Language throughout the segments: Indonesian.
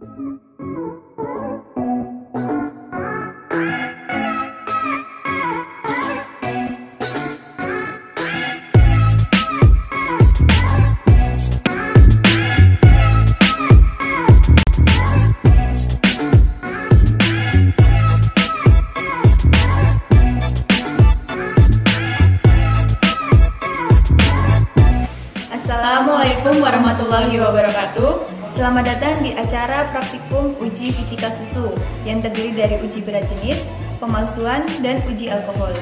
Assalamualaikum warahmatullahi wabarakatuh. Selamat datang di acara praktikum uji fisika susu yang terdiri dari uji berat jenis, pemalsuan, dan uji alkohol.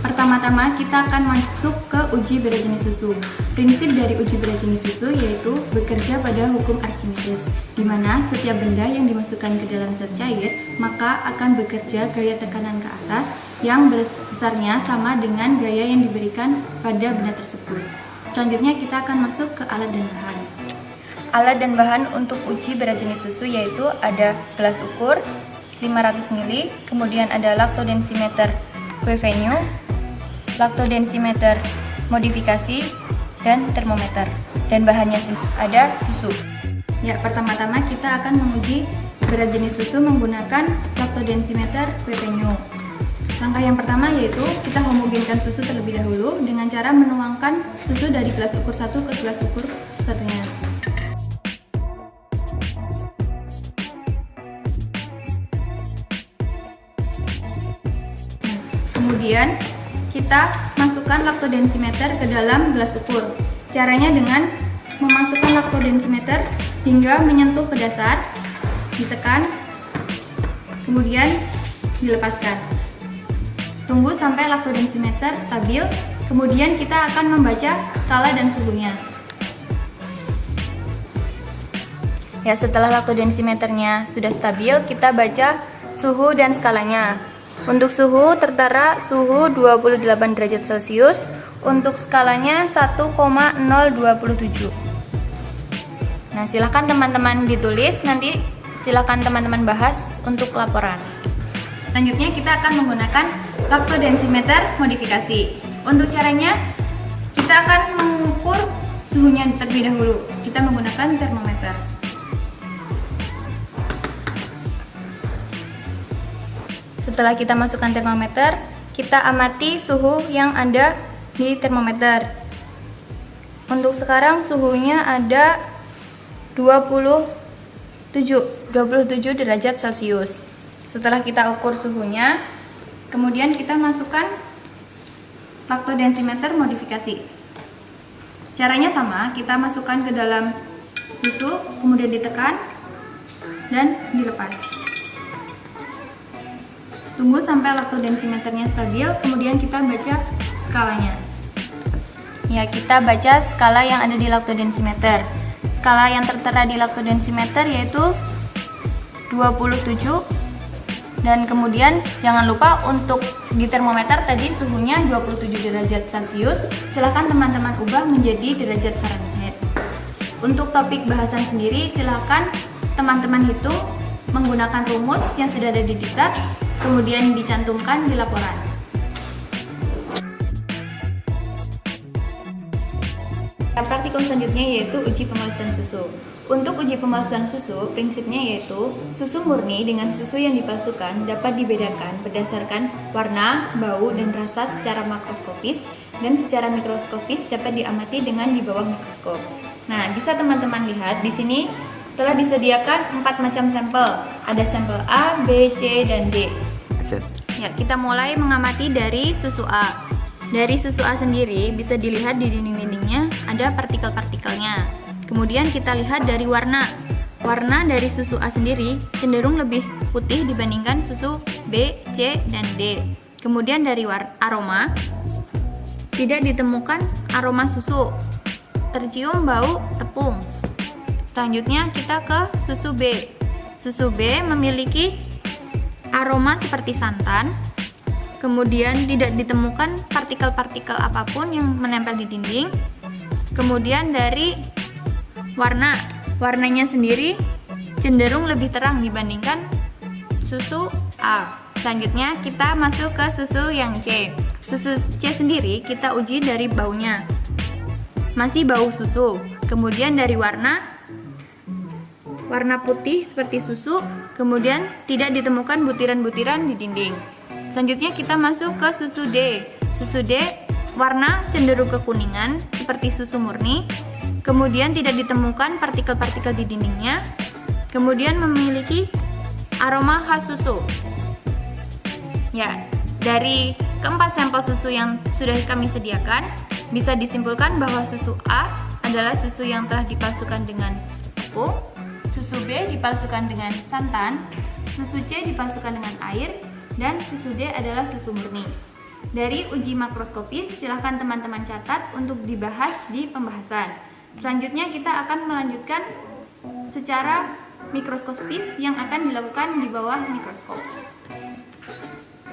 Pertama-tama kita akan masuk ke uji berat jenis susu. Prinsip dari uji berat jenis susu yaitu bekerja pada hukum Archimedes, di mana setiap benda yang dimasukkan ke dalam zat cair maka akan bekerja gaya tekanan ke atas yang besarnya sama dengan gaya yang diberikan pada benda tersebut. Selanjutnya kita akan masuk ke alat dan bahan. Alat dan bahan untuk uji berat jenis susu yaitu ada gelas ukur 500 ml, kemudian ada laktodensimeter Quevenue, laktodensimeter modifikasi, dan termometer. Dan bahannya ada susu. Ya, pertama-tama kita akan menguji berat jenis susu menggunakan laktodensimeter Quevenue. Langkah yang pertama yaitu kita homogenkan susu terlebih dahulu dengan cara menuangkan susu dari gelas ukur satu ke gelas ukur satunya. Kemudian kita masukkan laktodensimeter ke dalam gelas ukur. Caranya dengan memasukkan laktodensimeter hingga menyentuh ke dasar, ditekan, kemudian dilepaskan. Tunggu sampai laktodensimeter stabil, kemudian kita akan membaca skala dan suhunya. Ya, setelah laktodensimeternya sudah stabil, kita baca suhu dan skalanya. Untuk suhu tertera suhu 28 derajat Celcius, untuk skalanya 1,027. Nah, silahkan teman-teman ditulis, nanti silahkan teman-teman bahas untuk laporan. Selanjutnya kita akan menggunakan laktodensimeter modifikasi. Untuk caranya, kita akan mengukur suhunya terlebih dahulu. Kita menggunakan termometer. Setelah kita masukkan termometer, kita amati suhu yang ada di termometer. Untuk sekarang suhunya ada 27 derajat Celcius. Setelah kita ukur suhunya, kemudian kita masukkan laktodensimeter modifikasi. Caranya sama, kita masukkan ke dalam susu, kemudian ditekan dan dilepas. Tunggu sampai laktodensimeternya stabil, kemudian kita baca skalanya. Ya, kita baca skala yang ada di laktodensimeter. Skala yang tertera di laktodensimeter yaitu 27. Dan kemudian jangan lupa untuk di termometer tadi suhunya 27 derajat Celcius, silahkan teman-teman ubah menjadi derajat Fahrenheit. Untuk topik bahasan sendiri silahkan teman-teman hitung menggunakan rumus yang sudah ada di diktat, kemudian dicantumkan di laporan. Praktikum selanjutnya yaitu uji pemalsuan susu. Untuk uji pemalsuan susu, prinsipnya yaitu susu murni dengan susu yang dipalsukan dapat dibedakan berdasarkan warna, bau, dan rasa secara makroskopis, dan secara mikroskopis dapat diamati dengan di bawah mikroskop. Nah, bisa teman-teman lihat di sini telah disediakan 4 macam sampel. Ada sampel A, B, C, dan D. Ya, kita mulai mengamati dari susu A. Dari susu A sendiri bisa dilihat di dinding-dindingnya ada partikel-partikelnya. Kemudian kita lihat dari warna. Warna dari susu A sendiri cenderung lebih putih dibandingkan susu B, C, dan D. Kemudian dari aroma, tidak ditemukan aroma susu. Tercium bau tepung. Selanjutnya kita ke susu B. Susu B memiliki aroma seperti santan. Kemudian tidak ditemukan partikel-partikel apapun yang menempel di dinding. Kemudian dari warnanya sendiri cenderung lebih terang dibandingkan susu A. Selanjutnya kita masuk ke susu yang C. Susu C sendiri kita uji dari baunya. Masih bau susu. Kemudian dari warna warna putih seperti susu, kemudian tidak ditemukan butiran-butiran di dinding. Selanjutnya kita masuk ke susu D. Susu D warna cenderung kekuningan seperti susu murni, kemudian tidak ditemukan partikel-partikel di dindingnya, kemudian memiliki aroma khas susu. Ya, dari keempat sampel susu yang sudah kami sediakan, bisa disimpulkan bahwa susu A adalah susu yang telah dipalsukan dengan tepung, susu B dipalsukan dengan santan, susu C dipalsukan dengan air, dan susu D adalah susu murni. Dari uji makroskopis, silahkan teman-teman catat untuk dibahas di pembahasan. Selanjutnya kita akan melanjutkan secara mikroskopis yang akan dilakukan di bawah mikroskop.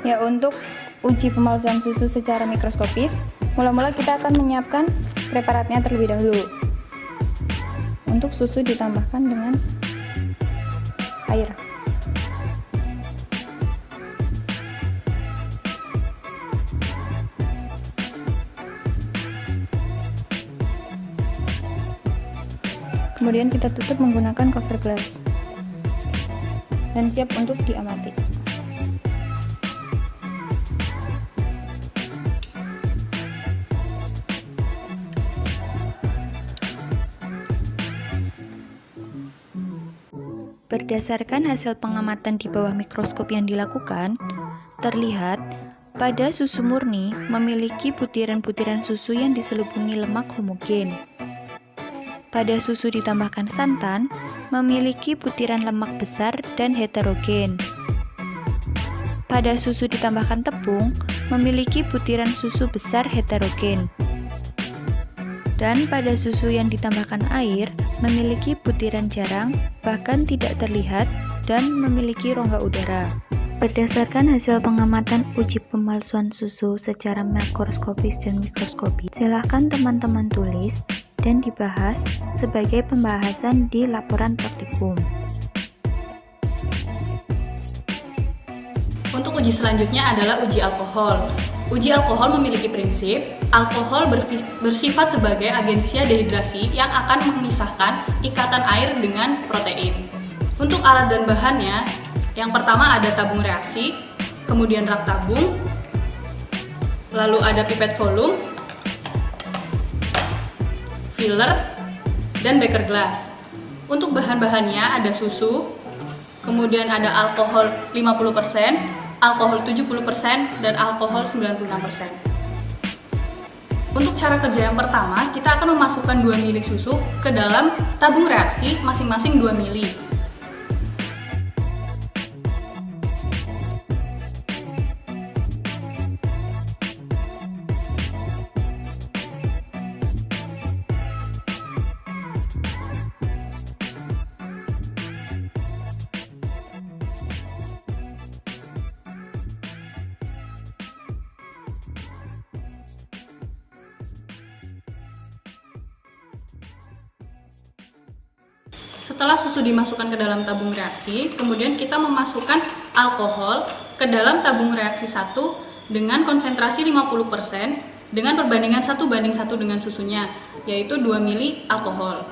Ya, untuk uji pemalsuan susu secara mikroskopis, mula-mula kita akan menyiapkan preparatnya terlebih dahulu. Untuk susu ditambahkan dengan air. Kemudian kita tutup menggunakan cover glass dan siap untuk diamati. Berdasarkan hasil pengamatan di bawah mikroskop yang dilakukan, terlihat pada susu murni memiliki butiran-butiran susu yang diselubungi lemak homogen. Pada susu ditambahkan santan, memiliki butiran lemak besar dan heterogen. Pada susu ditambahkan tepung, memiliki butiran susu besar heterogen. Dan pada susu yang ditambahkan air, memiliki butiran jarang, bahkan tidak terlihat, dan memiliki rongga udara. Berdasarkan hasil pengamatan uji pemalsuan susu secara makroskopis dan mikroskopis, silahkan teman-teman tulis dan dibahas sebagai pembahasan di laporan praktikum. Untuk uji selanjutnya adalah uji alkohol. Uji alkohol memiliki prinsip, alkohol bersifat sebagai agensia dehidrasi yang akan memisahkan ikatan air dengan protein. Untuk alat dan bahannya, yang pertama ada tabung reaksi, kemudian rak tabung, lalu ada pipet volume, filler, dan beker glass. Untuk bahan-bahannya ada susu, kemudian ada alkohol 50%, alkohol 70%, dan alkohol 96%. Untuk cara kerja yang pertama, kita akan memasukkan 2 ml susu ke dalam tabung reaksi masing-masing 2 ml. Setelah susu dimasukkan ke dalam tabung reaksi, kemudian kita memasukkan alkohol ke dalam tabung reaksi 1 dengan konsentrasi 50% dengan perbandingan 1:1 dengan susunya, yaitu 2 ml alkohol.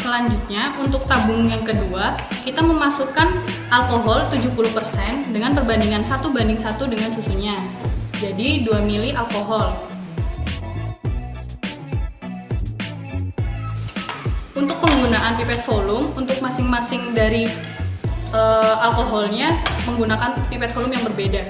Selanjutnya, untuk tabung yang kedua, kita memasukkan alkohol 70% dengan perbandingan 1:1 dengan susunya. Jadi 2 ml alkohol. Untuk penggunaan pipet volume, untuk masing-masing dari alkoholnya menggunakan pipet volume yang berbeda.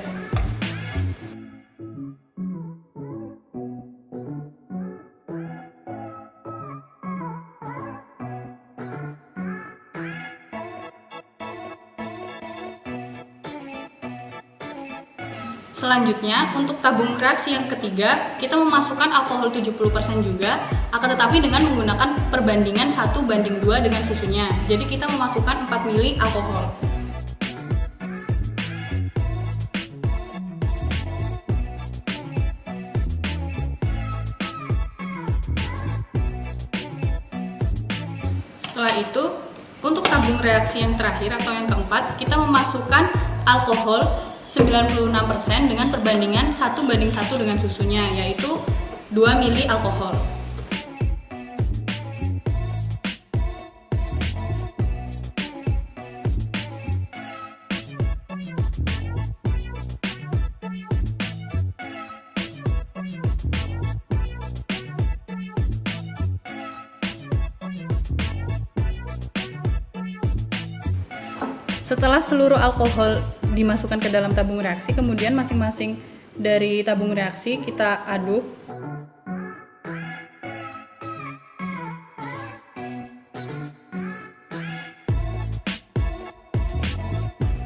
Selanjutnya, untuk tabung reaksi yang ketiga, kita memasukkan alkohol 70% juga, akan tetapi dengan menggunakan perbandingan 1:2 dengan susunya. Jadi kita memasukkan 4 ml alkohol. Setelah itu, untuk tabung reaksi yang terakhir atau yang keempat, kita memasukkan alkohol 96% dengan perbandingan 1:1 dengan susunya, yaitu 2 mili alkohol. Setelah seluruh alkohol dimasukkan ke dalam tabung reaksi, kemudian masing-masing dari tabung reaksi kita aduk.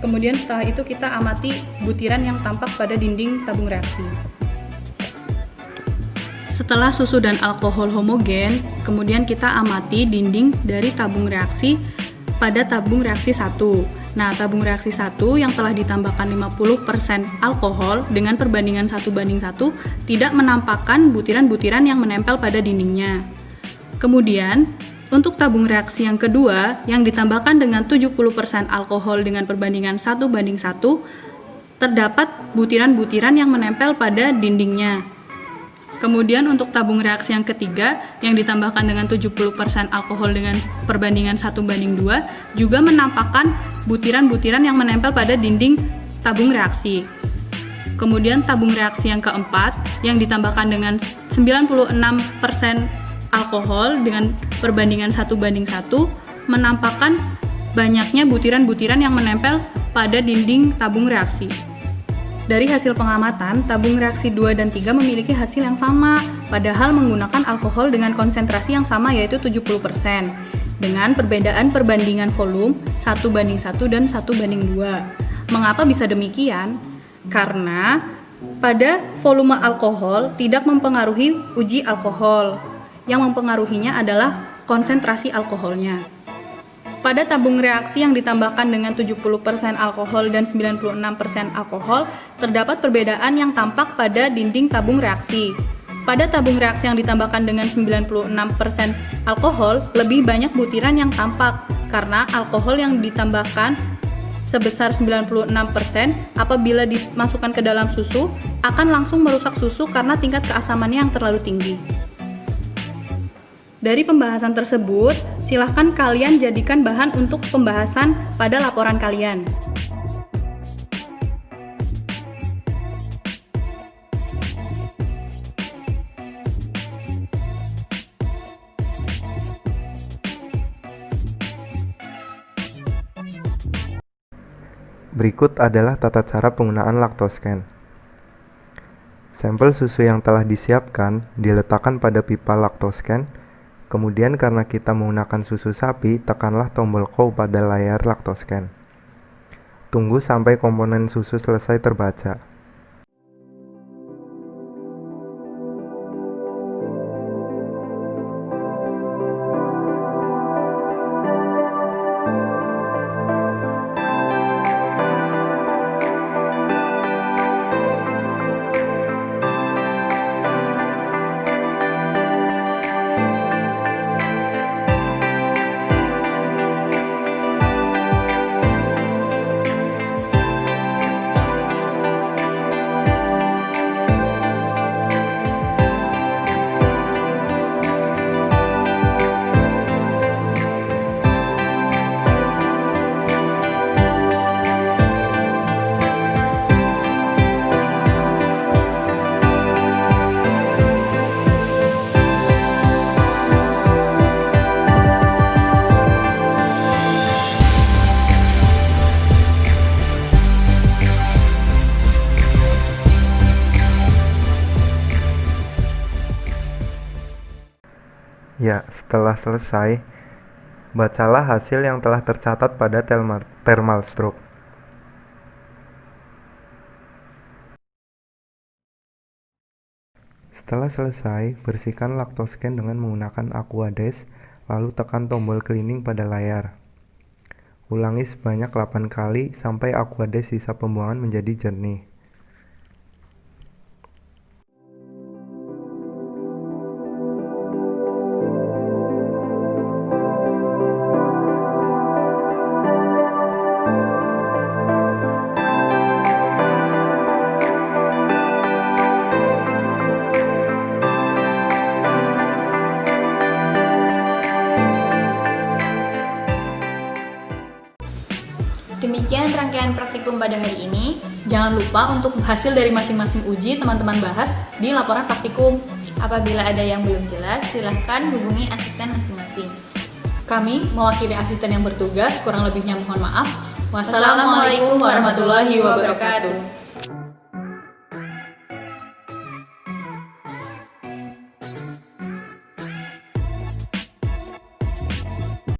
Kemudian setelah itu kita amati butiran yang tampak pada dinding tabung reaksi. Setelah susu dan alkohol homogen, kemudian kita amati dinding dari tabung reaksi pada tabung reaksi 1. Nah, tabung reaksi 1 yang telah ditambahkan 50% alkohol dengan perbandingan 1:1 tidak menampakkan butiran-butiran yang menempel pada dindingnya. Kemudian, untuk tabung reaksi yang kedua yang ditambahkan dengan 70% alkohol dengan perbandingan 1:1, terdapat butiran-butiran yang menempel pada dindingnya. Kemudian untuk tabung reaksi yang ketiga yang ditambahkan dengan 70% alkohol dengan perbandingan 1:2 juga menampakkan butiran-butiran yang menempel pada dinding tabung reaksi. Kemudian tabung reaksi yang keempat yang ditambahkan dengan 96% alkohol dengan perbandingan 1:1 menampakkan banyaknya butiran-butiran yang menempel pada dinding tabung reaksi. Dari hasil pengamatan, tabung reaksi 2 dan 3 memiliki hasil yang sama, padahal menggunakan alkohol dengan konsentrasi yang sama yaitu 70%, dengan perbedaan perbandingan volume 1:1 dan 1:2. Mengapa bisa demikian? Karena pada volume alkohol tidak mempengaruhi uji alkohol, yang mempengaruhinya adalah konsentrasi alkoholnya. Pada tabung reaksi yang ditambahkan dengan 70% alkohol dan 96% alkohol, terdapat perbedaan yang tampak pada dinding tabung reaksi. Pada tabung reaksi yang ditambahkan dengan 96% alkohol, lebih banyak butiran yang tampak, karena alkohol yang ditambahkan sebesar 96% apabila dimasukkan ke dalam susu, akan langsung merusak susu karena tingkat keasamannya yang terlalu tinggi. Dari pembahasan tersebut, silahkan kalian jadikan bahan untuk pembahasan pada laporan kalian. Berikut adalah tata cara penggunaan Lactoscan. Sampel susu yang telah disiapkan diletakkan pada pipa Lactoscan. Kemudian karena kita menggunakan susu sapi, tekanlah tombol Q pada layar Lactoscan. Tunggu sampai komponen susu selesai terbaca. Ya, setelah selesai, bacalah hasil yang telah tercatat pada thermal stroke. Setelah selesai, bersihkan Lactoscan dengan menggunakan Aquades, lalu tekan tombol cleaning pada layar. Ulangi sebanyak 8 kali sampai Aquades sisa pembuangan menjadi jernih. rangkaian praktikum pada hari ini. Jangan lupa untuk hasil dari masing-masing uji teman-teman bahas di laporan praktikum. Apabila ada yang belum jelas, silahkan hubungi asisten masing-masing. Kami mewakili asisten yang bertugas, kurang lebihnya mohon maaf. Wassalamualaikum warahmatullahi wabarakatuh.